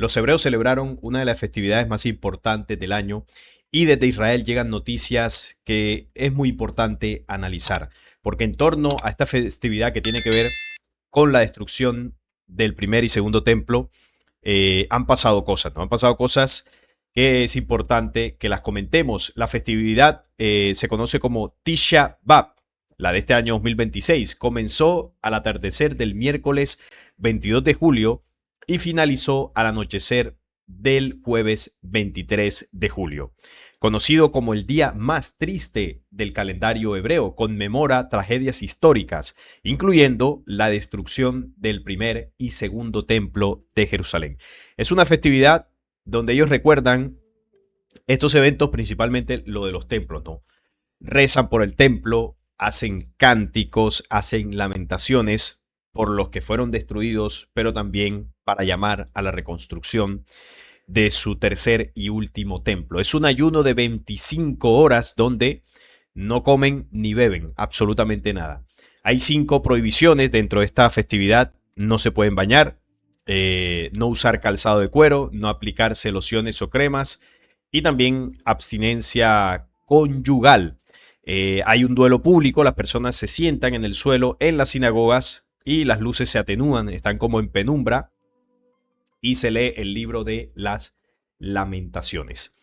Los hebreos celebraron una de las festividades más importantes del año y desde Israel llegan noticias que es muy importante analizar, porque en torno a esta festividad que tiene que ver con la destrucción del primer y segundo templo, han pasado cosas, ¿no? Han pasado cosas que es importante que las comentemos. La festividad se conoce como Tisha B'Av, la de este año 2026. Comenzó al atardecer del miércoles 22 de julio y finalizó al anochecer del jueves 23 de julio. Conocido como el día más triste del calendario hebreo, conmemora tragedias históricas, incluyendo la destrucción del primer y segundo templo de Jerusalén. Es una festividad donde ellos recuerdan estos eventos, principalmente lo de los templos, ¿no? Rezan por el templo, hacen cánticos, hacen lamentaciones por los que fueron destruidos, pero también para llamar a la reconstrucción de su tercer y último templo. Es un ayuno de 25 horas donde no comen ni beben absolutamente nada. Hay 5 prohibiciones dentro de esta festividad. No se pueden bañar, no usar calzado de cuero, no aplicarse lociones o cremas y también abstinencia conyugal. Hay un duelo público, las personas se sientan en el suelo en las sinagogas y las luces se atenúan, están como en penumbra y se lee el libro de las lamentaciones.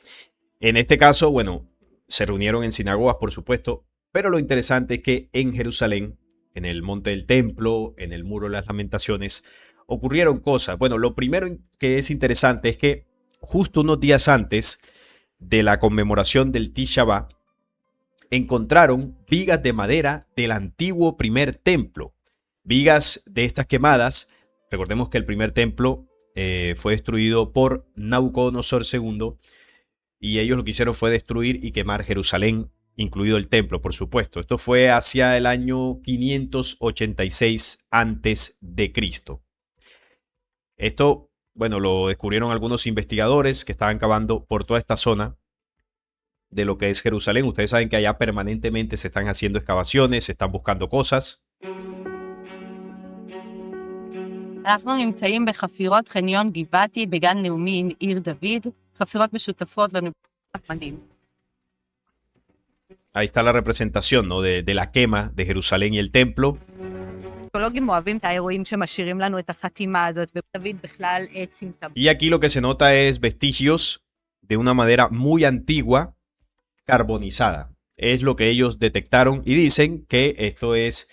En este caso, bueno, se reunieron en sinagogas, por supuesto, pero lo interesante es que en Jerusalén, en el monte del templo, en el muro de las lamentaciones, ocurrieron cosas. Bueno, lo primero que es interesante es que justo unos días antes de la conmemoración del Tisha B'Av, encontraron vigas de madera del antiguo primer templo. Vigas de estas quemadas. Recordemos que el primer templo fue destruido por Nabucodonosor II y ellos lo que hicieron fue destruir y quemar Jerusalén, incluido el templo, por supuesto. Esto fue hacia el año 586 antes de Cristo. Esto, bueno, lo descubrieron algunos investigadores que estaban cavando por toda esta zona de lo que es Jerusalén. Ustedes saben que allá permanentemente se están haciendo excavaciones, se están buscando cosas. אנחנו נמצאים בחפירות חניון גבעתי בגן לאומי עיר דוד, חפירות משותפות למדהים. Ahí está la representación, ¿no? de la quema de Jerusalén y el templo. Y aquí lo que se nota es vestigios de una madera muy antigua, carbonizada. Es lo que ellos detectaron y dicen que esto es,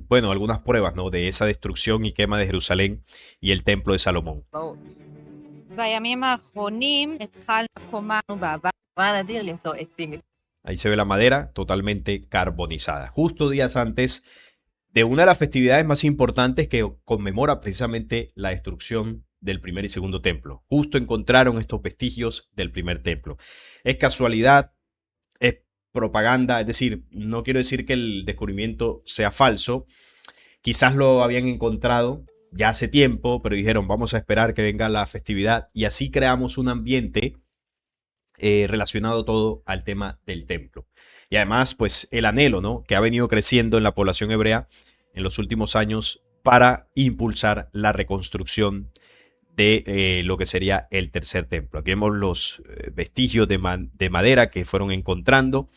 bueno, algunas pruebas, ¿no? De esa destrucción y quema de Jerusalén y el templo de Salomón. Ahí se ve la madera totalmente carbonizada. Justo días antes de una de las festividades más importantes que conmemora precisamente la destrucción del primer y segundo templo. Justo encontraron estos vestigios del primer templo. ¿Es casualidad? ¿Es propaganda? Es decir, no quiero decir que el descubrimiento sea falso. Quizás lo habían encontrado ya hace tiempo, pero dijeron, vamos a esperar que venga la festividad y así creamos un ambiente relacionado todo al tema del templo. Y además, pues el anhelo, ¿no? Que ha venido creciendo en la población hebrea en los últimos años para impulsar la reconstrucción de lo que sería el tercer templo. Aquí vemos los vestigios de madera que fueron encontrando.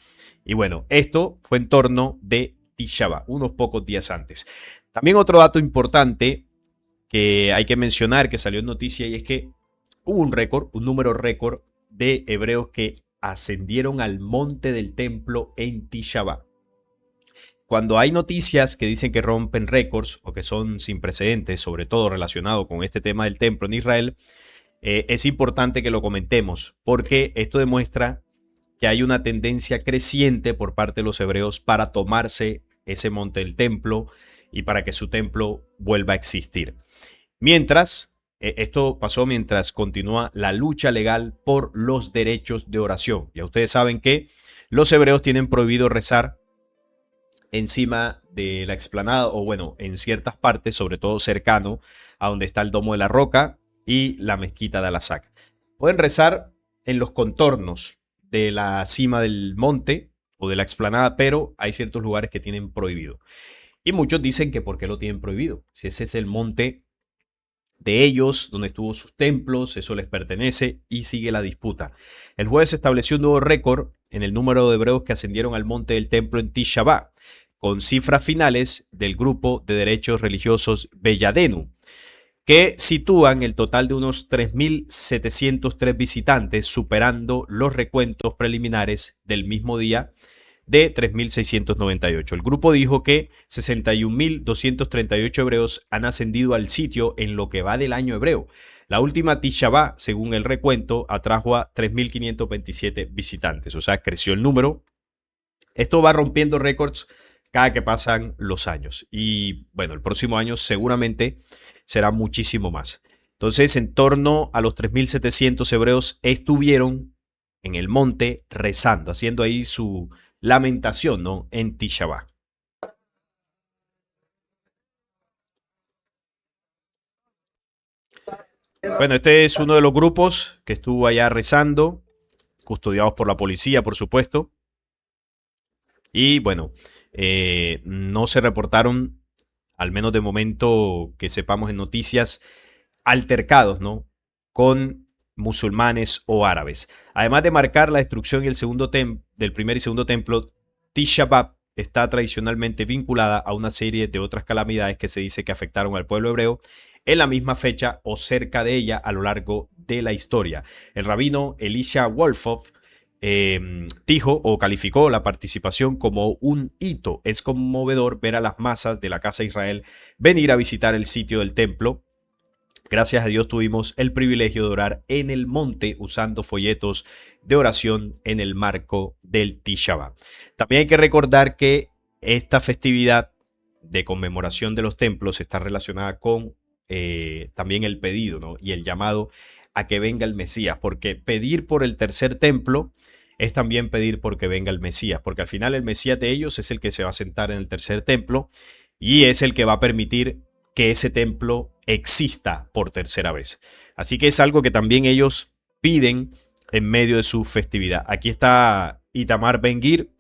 Y bueno, esto fue en torno de Tisha B'Av, unos pocos días antes. También otro dato importante que hay que mencionar, que salió en noticia, y es que hubo un récord, un número récord de hebreos que ascendieron al monte del templo en Tisha B'Av. Cuando hay noticias que dicen que rompen récords o que son sin precedentes, sobre todo relacionado con este tema del templo en Israel, es importante que lo comentemos porque esto demuestra que hay una tendencia creciente por parte de los hebreos para tomarse ese monte del templo y para que su templo vuelva a existir. Mientras, esto pasó mientras continúa la lucha legal por los derechos de oración. Ya ustedes saben que los hebreos tienen prohibido rezar encima de la explanada o bueno, en ciertas partes, sobre todo cercano a donde está el Domo de la Roca y la mezquita de Al-Aqsa. Pueden rezar en los contornos de la cima del monte o de la explanada, pero hay ciertos lugares que tienen prohibido. Y muchos dicen que ¿por qué lo tienen prohibido? Si ese es el monte de ellos, donde estuvo sus templos, eso les pertenece y sigue la disputa. El jueves estableció un nuevo récord en el número de hebreos que ascendieron al monte del templo en Tisha B'Av, con cifras finales del grupo de derechos religiosos Belladenu, que sitúan el total de unos 3.703 visitantes, superando los recuentos preliminares del mismo día de 3.698. El grupo dijo que 61.238 hebreos han ascendido al sitio en lo que va del año hebreo. La última Tisha B'Av, según el recuento, atrajo a 3.527 visitantes, o sea, creció el número. Esto va rompiendo récords cada que pasan los años. Y bueno, el próximo año seguramente será muchísimo más. Entonces, en torno a los 3.700 hebreos estuvieron en el monte rezando, haciendo ahí su lamentación, ¿no? En Tisha B'Av. Bueno, este es uno de los grupos que estuvo allá rezando, custodiados por la policía, por supuesto. Y bueno, no se reportaron, al menos de momento que sepamos en noticias, altercados, ¿no? Con musulmanes o árabes. Además de marcar la destrucción y el segundo del primer y segundo templo, Tisha B'Av está tradicionalmente vinculada a una serie de otras calamidades que se dice que afectaron al pueblo hebreo en la misma fecha o cerca de ella a lo largo de la historia. El rabino Elisha Wolfoff dijo o calificó la participación como un hito. Es conmovedor ver a las masas de la casa de Israel venir a visitar el sitio del templo. Gracias a Dios tuvimos el privilegio de orar en el monte usando folletos de oración en el marco del Tisha B'Av. También hay que recordar que esta festividad de conmemoración de los templos está relacionada con también el pedido, ¿no? Y el llamado a que venga el Mesías, porque pedir por el tercer templo es también pedir porque venga el Mesías, porque al final el Mesías de ellos es el que se va a sentar en el tercer templo y es el que va a permitir que ese templo exista por tercera vez. Así que es algo que también ellos piden en medio de su festividad. Aquí está Itamar Ben-Gvir,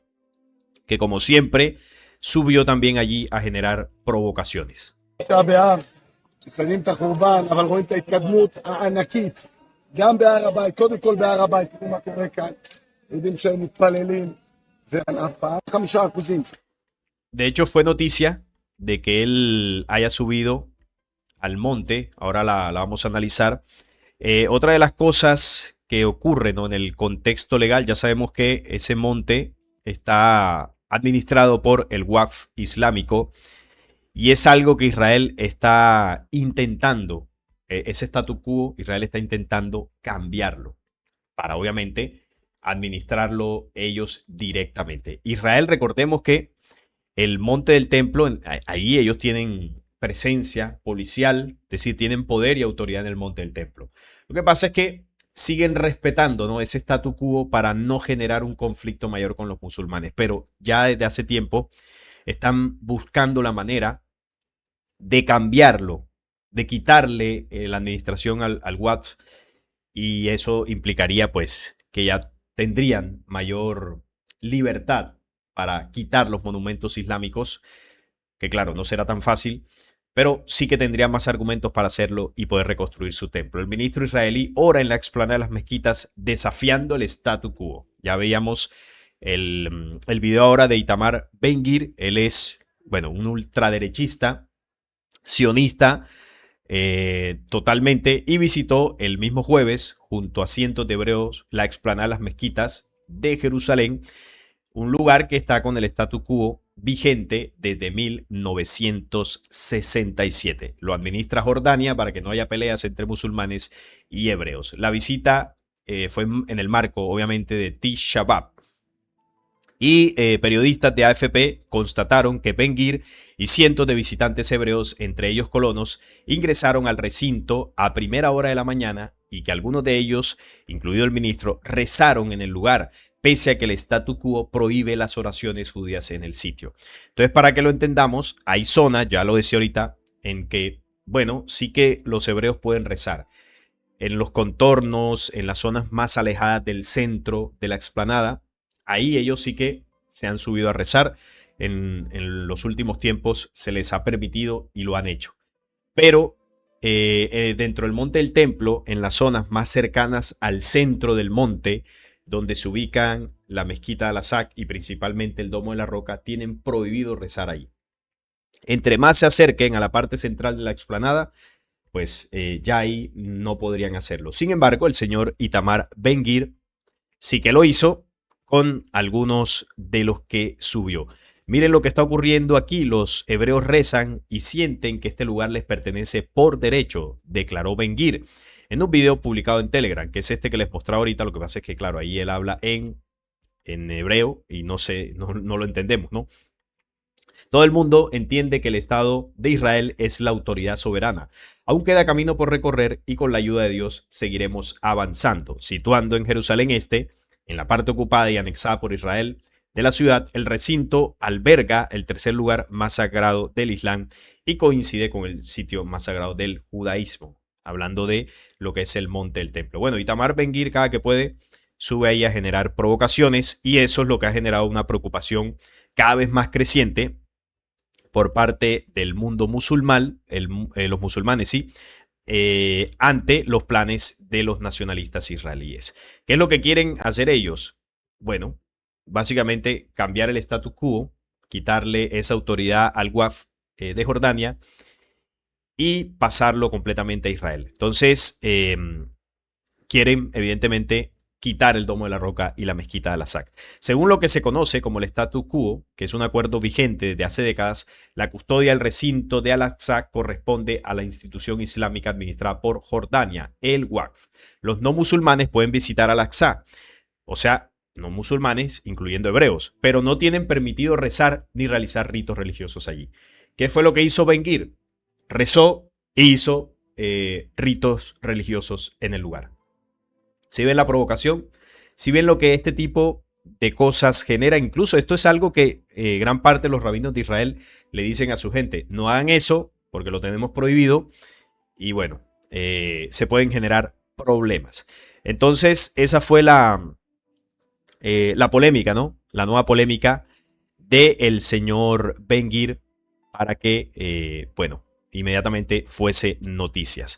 que como siempre subió también allí a generar provocaciones. מציינים את החורבן, אבל רואים את ההתקדמות הענקית, גם בהר הבית, קודם כל בהר הבית, תראו מה קורה כאן, יודעים שהם מתפללים, והפעם 5%. De hecho, fue noticia de que él haya subido al monte, ahora la vamos a analizar. Otra de las cosas que ocurre, ¿no? En el contexto legal, ya sabemos que ese monte está administrado por el Waqf islámico, y es algo que Israel está intentando, ese statu quo, Israel está intentando cambiarlo para obviamente administrarlo ellos directamente. Israel, recordemos que el monte del templo, ahí ellos tienen presencia policial, es decir, tienen poder y autoridad en el monte del templo. Lo que pasa es que siguen respetando, ¿no? Ese statu quo para no generar un conflicto mayor con los musulmanes, pero ya desde hace tiempo están buscando la manera de cambiarlo, de quitarle la administración al Waqf, y eso implicaría pues que ya tendrían mayor libertad para quitar los monumentos islámicos, que claro, no será tan fácil, pero sí que tendrían más argumentos para hacerlo y poder reconstruir su templo. El ministro israelí ora en la explanada de las mezquitas desafiando el statu quo. Ya veíamos el video ahora de Itamar Ben-Gvir. Él es, bueno, un ultraderechista, sionista totalmente, y visitó el mismo jueves junto a cientos de hebreos la explanada de las mezquitas de Jerusalén, un lugar que está con el statu quo vigente desde 1967. Lo administra Jordania para que no haya peleas entre musulmanes y hebreos. La visita fue en el marco, obviamente, de Tisha B'Av. Y periodistas de AFP constataron que Ben-Gvir y cientos de visitantes hebreos, entre ellos colonos, ingresaron al recinto a primera hora de la mañana y que algunos de ellos, incluido el ministro, rezaron en el lugar, pese a que el statu quo prohíbe las oraciones judías en el sitio. Entonces, para que lo entendamos, hay zonas, ya lo decía ahorita, en que, bueno, sí que los hebreos pueden rezar. En los contornos, en las zonas más alejadas del centro de la explanada, ahí ellos sí que se han subido a rezar. En los últimos tiempos se les ha permitido y lo han hecho. Pero dentro del monte del templo, en las zonas más cercanas al centro del monte, donde se ubican la mezquita de Al-Aqsa y principalmente el Domo de la Roca, tienen prohibido rezar ahí. Entre más se acerquen a la parte central de la explanada, pues ya ahí no podrían hacerlo. Sin embargo, el señor Itamar Ben-Gvir sí que lo hizo con algunos de los que subió. Miren lo que está ocurriendo aquí. Los hebreos rezan y sienten que este lugar les pertenece por derecho, declaró Ben-Gvir en un video publicado en Telegram, que es este que les mostraba ahorita. Lo que pasa es que, claro, ahí él habla en hebreo y no lo entendemos, ¿no? Todo el mundo entiende que el Estado de Israel es la autoridad soberana. Aún queda camino por recorrer y con la ayuda de Dios seguiremos avanzando. Situando en Jerusalén Este, en la parte ocupada y anexada por Israel de la ciudad, el recinto alberga el tercer lugar más sagrado del Islam y coincide con el sitio más sagrado del judaísmo, hablando de lo que es el monte del templo. Bueno, Itamar Ben-Gvir cada que puede sube ahí a generar provocaciones y eso es lo que ha generado una preocupación cada vez más creciente por parte del mundo musulmán, los musulmanes, sí, ante los planes de los nacionalistas israelíes. ¿Qué es lo que quieren hacer ellos? Bueno, básicamente cambiar el status quo, quitarle esa autoridad al Waqf de Jordania y pasarlo completamente a Israel. Entonces, quieren evidentemente quitar el Domo de la Roca y la mezquita de Al-Aqsa. Según lo que se conoce como el status quo, que es un acuerdo vigente desde hace décadas, la custodia del recinto de Al-Aqsa corresponde a la institución islámica administrada por Jordania, el Waqf. Los no musulmanes pueden visitar Al-Aqsa, o sea, no musulmanes, incluyendo hebreos, pero no tienen permitido rezar ni realizar ritos religiosos allí. ¿Qué fue lo que hizo Ben-Gvir? Rezó e hizo ritos religiosos en el lugar. Si ven la provocación, si ven lo que este tipo de cosas genera, incluso esto es algo que gran parte de los rabinos de Israel le dicen a su gente, no hagan eso porque lo tenemos prohibido y bueno, se pueden generar problemas. Entonces esa fue la polémica, ¿no? La nueva polémica del señor Ben-Gvir para que, bueno, inmediatamente fuese noticias.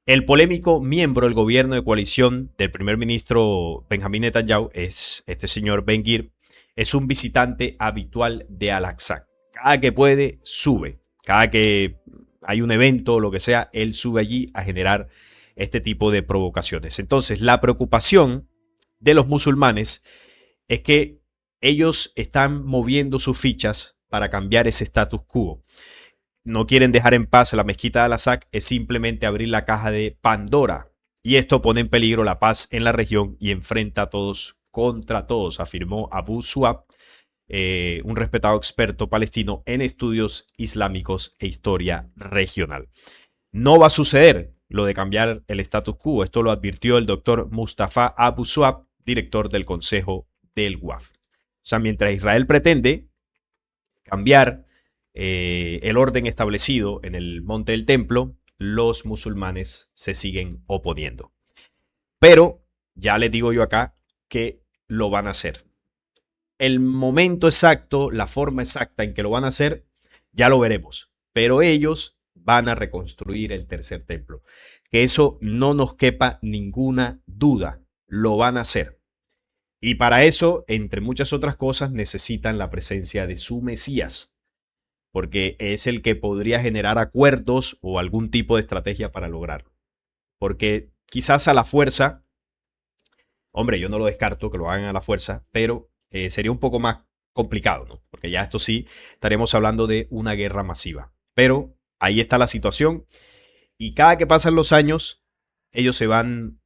El polémico miembro del gobierno de coalición del primer ministro Benjamín Netanyahu, es este señor Ben-Gvir, es un visitante habitual de Al-Aqsa. Cada que puede, sube. Cada que hay un evento o lo que sea, él sube allí a generar este tipo de provocaciones. Entonces, la preocupación de los musulmanes es que ellos están moviendo sus fichas para cambiar ese status quo. No quieren dejar en paz la mezquita de Al-Aqsa, es simplemente abrir la caja de Pandora. Y esto pone en peligro la paz en la región y enfrenta a todos contra todos, afirmó Abu Suab, un respetado experto palestino en estudios islámicos e historia regional. No va a suceder lo de cambiar el status quo. Esto lo advirtió el doctor Mustafa Abu Suab, director del Consejo del Waqf. O sea, mientras Israel pretende cambiar el orden establecido en el monte del templo, los musulmanes se siguen oponiendo. Pero ya les digo yo acá que lo van a hacer. El momento exacto, la forma exacta en que lo van a hacer, ya lo veremos. Pero ellos van a reconstruir el tercer templo. Que eso no nos quepa ninguna duda. Lo van a hacer. Y para eso, entre muchas otras cosas, necesitan la presencia de su Mesías, porque es el que podría generar acuerdos o algún tipo de estrategia para lograrlo. Porque quizás a la fuerza, hombre, yo no lo descarto que lo hagan a la fuerza, pero sería un poco más complicado, ¿no? Porque ya esto sí, estaremos hablando de una guerra masiva. Pero ahí está la situación y cada que pasan los años, ellos se van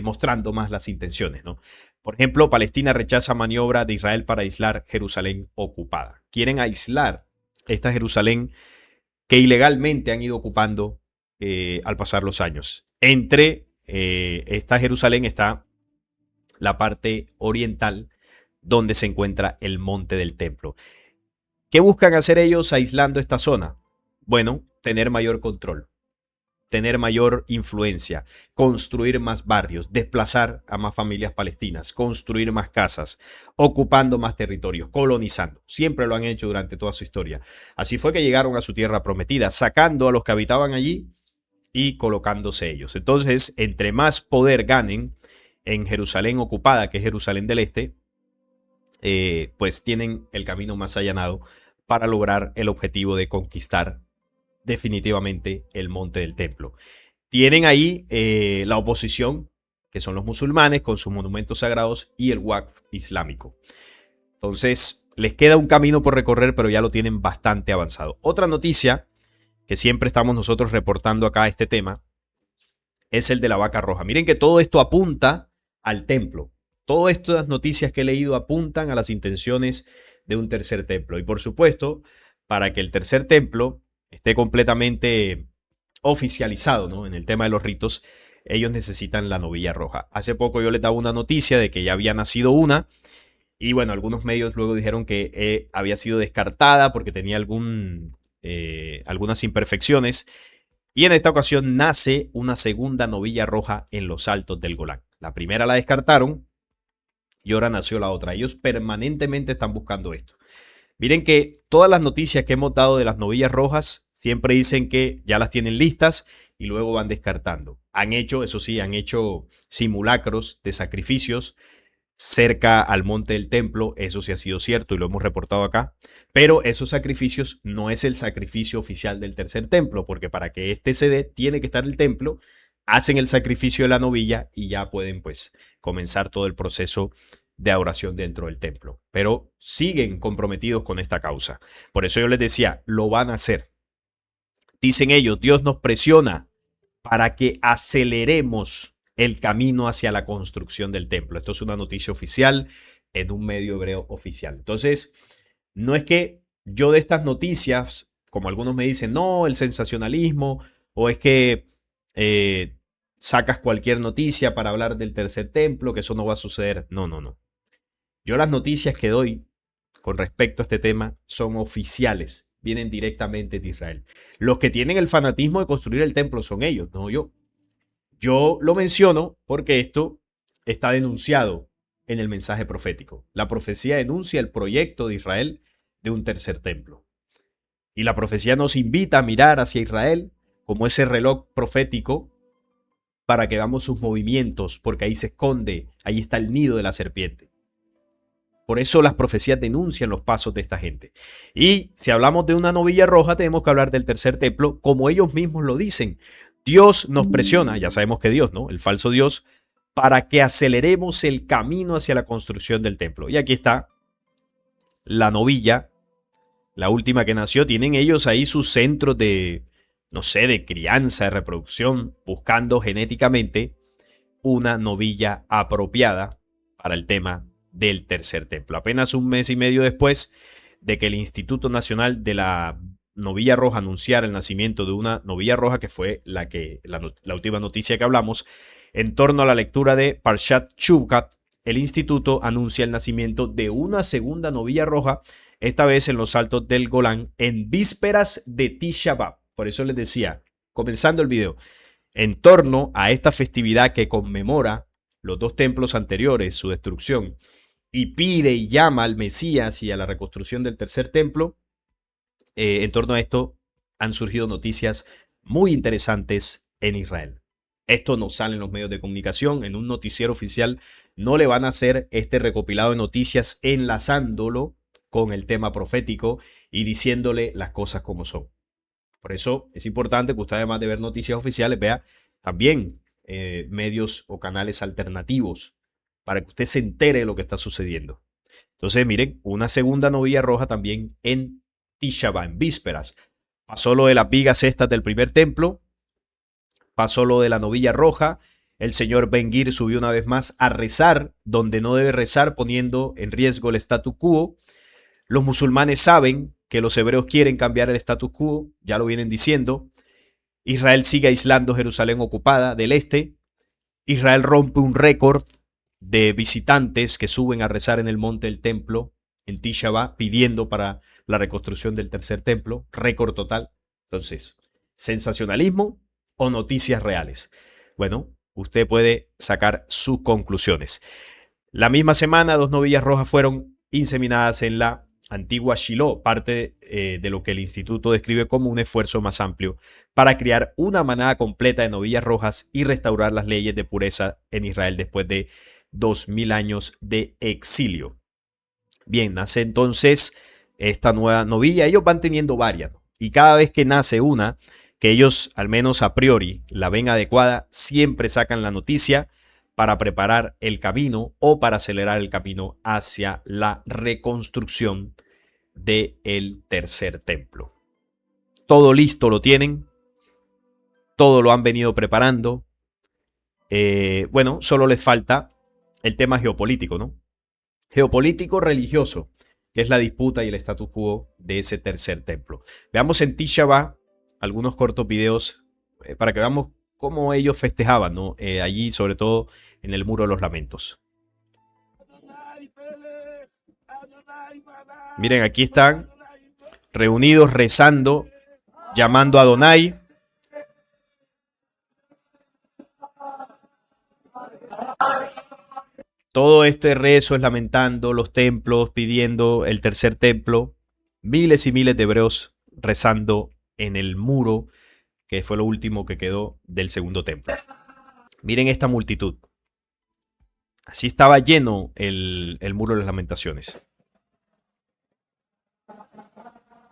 mostrando más las intenciones, ¿no? Por ejemplo, Palestina rechaza maniobra de Israel para aislar Jerusalén ocupada. Quieren aislar esta Jerusalén que ilegalmente han ido ocupando al pasar los años. Entre esta Jerusalén está la parte oriental donde se encuentra el monte del templo. ¿Qué buscan hacer ellos aislando esta zona? Bueno, tener mayor control. tener mayor influencia, construir más barrios, desplazar a más familias palestinas, construir más casas, ocupando más territorios, colonizando. Siempre lo han hecho durante toda su historia. Así fue que llegaron a su tierra prometida, sacando a los que habitaban allí y colocándose ellos. Entonces, entre más poder ganen en Jerusalén ocupada, que es Jerusalén del Este, pues tienen el camino más allanado para lograr el objetivo de conquistar definitivamente el monte del templo. Tienen ahí la oposición, que son los musulmanes con sus monumentos sagrados, y el Waqf islámico. Entonces, les queda un camino por recorrer, pero ya lo tienen bastante avanzado. Otra noticia que siempre estamos nosotros reportando acá, este tema, es el de la vaca roja. Miren que todo esto apunta al templo. Todas estas noticias que he leído apuntan a las intenciones de un tercer templo. Y por supuesto, para que el tercer templo esté completamente oficializado, ¿no?, en el tema de los ritos, ellos necesitan la novilla roja. Hace poco yo les daba una noticia de que ya había nacido una, y bueno, algunos medios luego dijeron que había sido descartada porque tenía algunas imperfecciones, y en esta ocasión nace una segunda novilla roja en los altos del Golán. La primera la descartaron y ahora nació la otra. Ellos permanentemente están buscando esto. Miren que todas las noticias que hemos dado de las novillas rojas siempre dicen que ya las tienen listas y luego van descartando. Han hecho, eso sí, han hecho simulacros de sacrificios cerca al monte del templo. Eso sí ha sido cierto y lo hemos reportado acá. Pero esos sacrificios no es el sacrificio oficial del tercer templo, porque para que este se dé tiene que estar el templo. Hacen el sacrificio de la novilla y ya pueden pues comenzar todo el proceso de adoración dentro del templo. Pero siguen comprometidos con esta causa. Por eso yo les decía, lo van a hacer. Dicen ellos, Dios nos presiona para que aceleremos el camino hacia la construcción del templo. Esto es una noticia oficial en un medio hebreo oficial. Entonces, no es que yo de estas noticias, como algunos me dicen, no, el sensacionalismo, o es que sacas cualquier noticia para hablar del tercer templo, que eso no va a suceder. No, no, no. Yo las noticias que doy con respecto a este tema son oficiales, vienen directamente de Israel. Los que tienen el fanatismo de construir el templo son ellos, no yo. Yo lo menciono porque esto está denunciado en el mensaje profético. La profecía denuncia el proyecto de Israel de un tercer templo. Y la profecía nos invita a mirar hacia Israel como ese reloj profético para que veamos sus movimientos, porque ahí se esconde, ahí está el nido de la serpiente. Por eso las profecías denuncian los pasos de esta gente. Y si hablamos de una novilla roja, tenemos que hablar del tercer templo, como ellos mismos lo dicen. Dios nos presiona, ya sabemos que Dios, ¿no?, el falso Dios, para que aceleremos el camino hacia la construcción del templo. Y aquí está la novilla, la última que nació. Tienen ellos ahí sus centros de, no sé, de crianza, de reproducción, buscando genéticamente una novilla apropiada para el tema del tercer templo. Apenas un mes y medio después de que el Instituto Nacional de la Novilla Roja anunciara el nacimiento de una novilla roja, que fue la última noticia que hablamos, en torno a la lectura de Parshat Shukat, el instituto anuncia el nacimiento de una segunda novilla roja, esta vez en los altos del Golán, en vísperas de Tisha B'Av. Por eso les decía, comenzando el video, en torno a esta festividad que conmemora los dos templos anteriores, su destrucción, y pide y llama al Mesías y a la reconstrucción del tercer templo, en torno a esto han surgido noticias muy interesantes en Israel. Esto no sale en los medios de comunicación, en un noticiero oficial no le van a hacer este recopilado de noticias enlazándolo con el tema profético y diciéndole las cosas como son. Por eso es importante que usted, además de ver noticias oficiales, vea también medios o canales alternativos para que usted se entere de lo que está sucediendo. Entonces, miren, una segunda novilla roja también en Tisha B'Av, en vísperas. Pasó lo de las vigas estas del primer templo, pasó lo de la novilla roja. El señor Ben-Gvir subió una vez más a rezar donde no debe rezar, poniendo en riesgo el statu quo. Los musulmanes saben que los hebreos quieren cambiar el statu quo, ya lo vienen diciendo. Israel sigue aislando Jerusalén ocupada del este. Israel rompe un récord de visitantes que suben a rezar en el monte del templo en Tisha B'Av, pidiendo para la reconstrucción del tercer templo, récord total. Entonces, sensacionalismo o noticias reales? Bueno, usted puede sacar sus conclusiones. La misma semana, 2 novillas rojas fueron inseminadas en la antigua Shiloh, parte de lo que el instituto describe como un esfuerzo más amplio para criar una manada completa de novillas rojas y restaurar las leyes de pureza en Israel después de 2000 años de exilio. Bien, nace entonces esta nueva novilla. Ellos van teniendo varias, ¿no? Y cada vez que nace una, que ellos al menos a priori la ven adecuada, siempre sacan la noticia para preparar el camino o para acelerar el camino hacia la reconstrucción del tercer templo. Todo listo lo tienen, todo lo han venido preparando. Bueno, solo les falta el tema geopolítico, ¿no? Geopolítico religioso, que es la disputa y el status quo de ese tercer templo. Veamos en Tisha B'Av algunos cortos videos para que veamos cómo ellos festejaban, ¿no? Allí, sobre todo en el Muro de los Lamentos. Miren, aquí están reunidos rezando, llamando a Adonai. Todo este rezo es lamentando los templos, pidiendo el tercer templo. Miles y miles de hebreos rezando en el muro, que fue lo último que quedó del segundo templo. Miren esta multitud. Así estaba lleno el muro de las lamentaciones.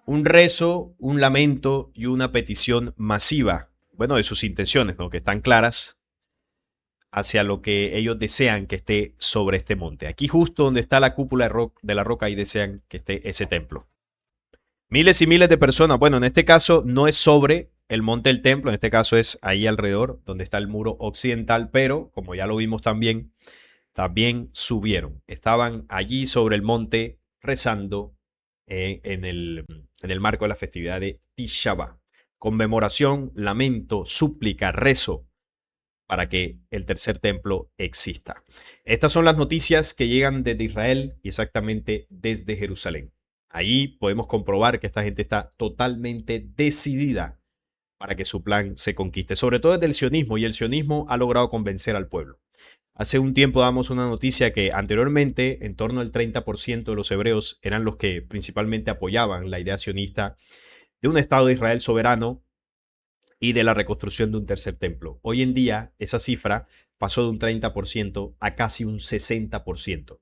Un rezo, un lamento y una petición masiva, bueno, de sus intenciones, ¿no? Que están claras hacia lo que ellos desean que esté sobre este monte. Aquí justo donde está la cúpula de la roca, ahí desean que esté ese templo. Miles y miles de personas, bueno, en este caso no es sobre el monte del templo, en este caso es ahí alrededor, donde está el muro occidental, pero como ya lo vimos también subieron. Estaban allí sobre el monte rezando en el marco de la festividad de Tisha B'Av. Conmemoración, lamento, súplica, rezo para que el tercer templo exista. Estas son las noticias que llegan desde Israel y exactamente desde Jerusalén. Ahí podemos comprobar que esta gente está totalmente decidida para que su plan se conquiste, sobre todo desde el sionismo, y el sionismo ha logrado convencer al pueblo. Hace un tiempo damos una noticia que anteriormente en torno al 30% de los hebreos eran los que principalmente apoyaban la idea sionista de un Estado de Israel soberano y de la reconstrucción de un tercer templo. Hoy en día esa cifra pasó de un 30% a casi un 60%.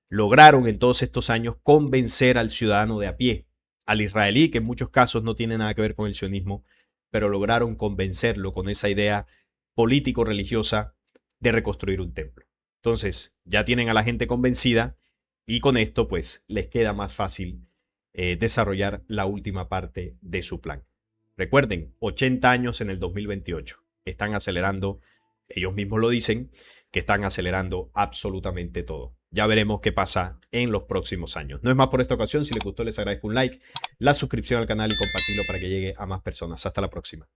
Lograron en todos estos años convencer al ciudadano de a pie, al israelí, que en muchos casos no tiene nada que ver con el sionismo, pero lograron convencerlo con esa idea político-religiosa de reconstruir un templo. Entonces, ya tienen a la gente convencida y con esto pues les queda más fácil desarrollar la última parte de su plan. Recuerden, 80 años en el 2028. Están acelerando, ellos mismos lo dicen, que están acelerando absolutamente todo. Ya veremos qué pasa en los próximos años. No es más por esta ocasión. Si les gustó, les agradezco un like, la suscripción al canal y compartirlo para que llegue a más personas. Hasta la próxima.